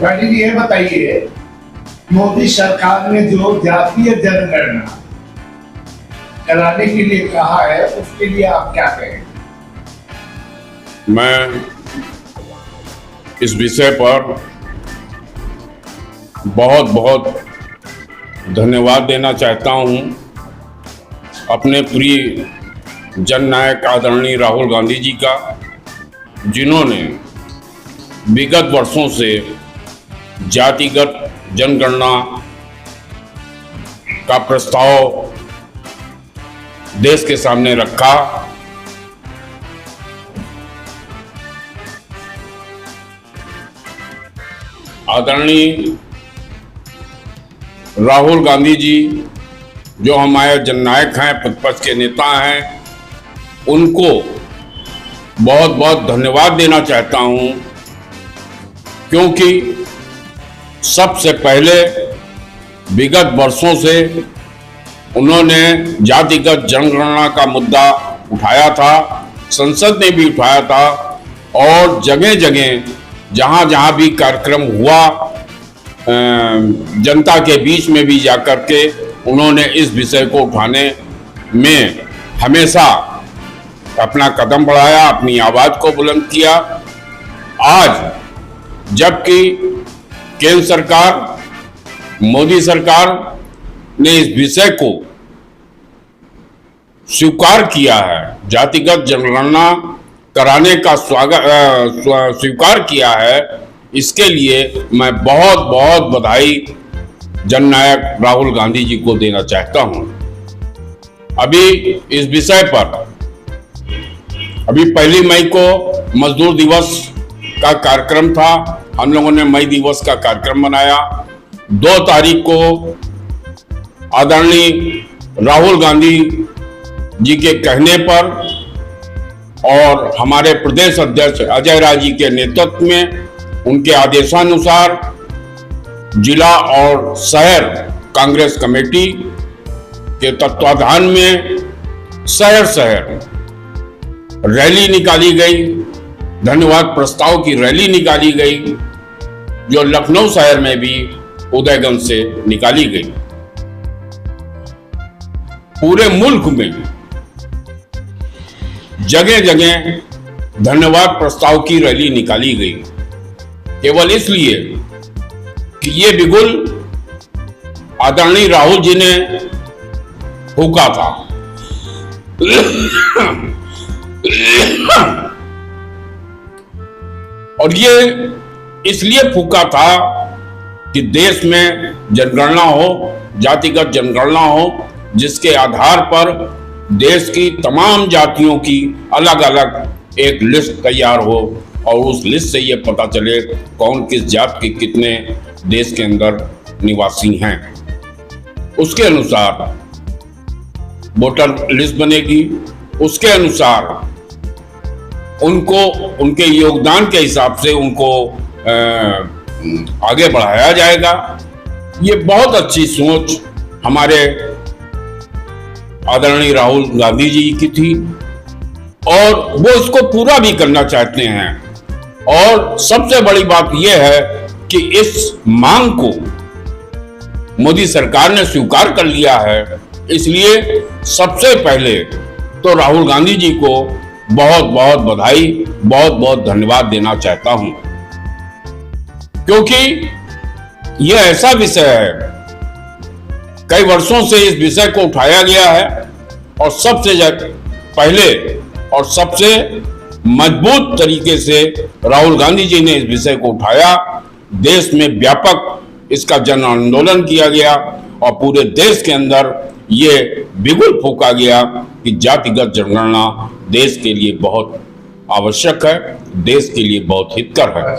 गांधी जी, ये बताइए, मोदी सरकार ने जो जातीय जनगणना कराने के लिए कहा है, उसके लिए आप क्या कहेंगे? मैं इस विषय पर बहुत बहुत धन्यवाद देना चाहता हूं अपने प्रिय जननायक आदरणीय राहुल गांधी जी का, जिन्होंने विगत वर्षों से जातिगत जनगणना का प्रस्ताव देश के सामने रखा। आदरणीय राहुल गांधी जी, जो हमारे जननायक हैं, प्रतिपक्ष के नेता हैं, उनको बहुत बहुत धन्यवाद देना चाहता हूं, क्योंकि सबसे पहले विगत वर्षों से उन्होंने जातिगत जनगणना का मुद्दा उठाया था, संसद ने भी उठाया था, और जगह जगह जहां जहां भी कार्यक्रम हुआ जनता के बीच में भी जाकर के उन्होंने इस विषय को उठाने में हमेशा अपना कदम बढ़ाया, अपनी आवाज को बुलंद किया। आज जबकि केंद्र सरकार, मोदी सरकार ने इस विषय को स्वीकार किया है, जातिगत जनगणना कराने का स्वीकार किया है, इसके लिए मैं बहुत बहुत बधाई जननायक राहुल गांधी जी को देना चाहता हूं। अभी इस विषय पर अभी 1 मई को मजदूर दिवस का कार्यक्रम था, हम लोगों ने मई दिवस का कार्यक्रम बनाया। 2 तारीख को आदरणीय राहुल गांधी जी के कहने पर और हमारे प्रदेश अध्यक्ष अजय राय जी के नेतृत्व में, उनके आदेशानुसार जिला और शहर कांग्रेस कमेटी के तत्वाधान में शहर शहर रैली निकाली गई, धन्यवाद प्रस्ताव की रैली निकाली गई, जो लखनऊ शहर में भी उदयगंज से निकाली गई। पूरे मुल्क में जगह जगह धन्यवाद प्रस्ताव की रैली निकाली गई, केवल इसलिए कि ये बिगुल आदरणीय राहुल जी ने फूंका था। और ये इसलिए फूंका था कि देश में जनगणना हो, जातिगत जनगणना हो, जिसके आधार पर देश की तमाम जातियों की अलग अलग एक लिस्ट तैयार हो, और उस लिस्ट से ये पता चले कौन किस जात के कितने देश के अंदर निवासी हैं। उसके अनुसार वोटर लिस्ट बनेगी, उसके अनुसार उनको उनके योगदान के हिसाब से उनको आगे बढ़ाया जाएगा। ये बहुत अच्छी सोच हमारे आदरणीय राहुल गांधी जी की थी, और वो इसको पूरा भी करना चाहते हैं। और सबसे बड़ी बात यह है कि इस मांग को मोदी सरकार ने स्वीकार कर लिया है, इसलिए सबसे पहले तो राहुल गांधी जी को बहुत बहुत बधाई, बहुत बहुत धन्यवाद देना चाहता हूं, क्योंकि यह ऐसा विषय है, कई वर्षों से इस विषय को उठाया गया है, और सबसे पहले और सबसे मजबूत तरीके से राहुल गांधी जी ने इस विषय को उठाया। देश में व्यापक इसका जन आंदोलन किया गया, और पूरे देश के अंदर ये बिगुल फूंका गया कि जातिगत जनगणना देश के लिए बहुत आवश्यक है, देश के लिए बहुत हितकर है।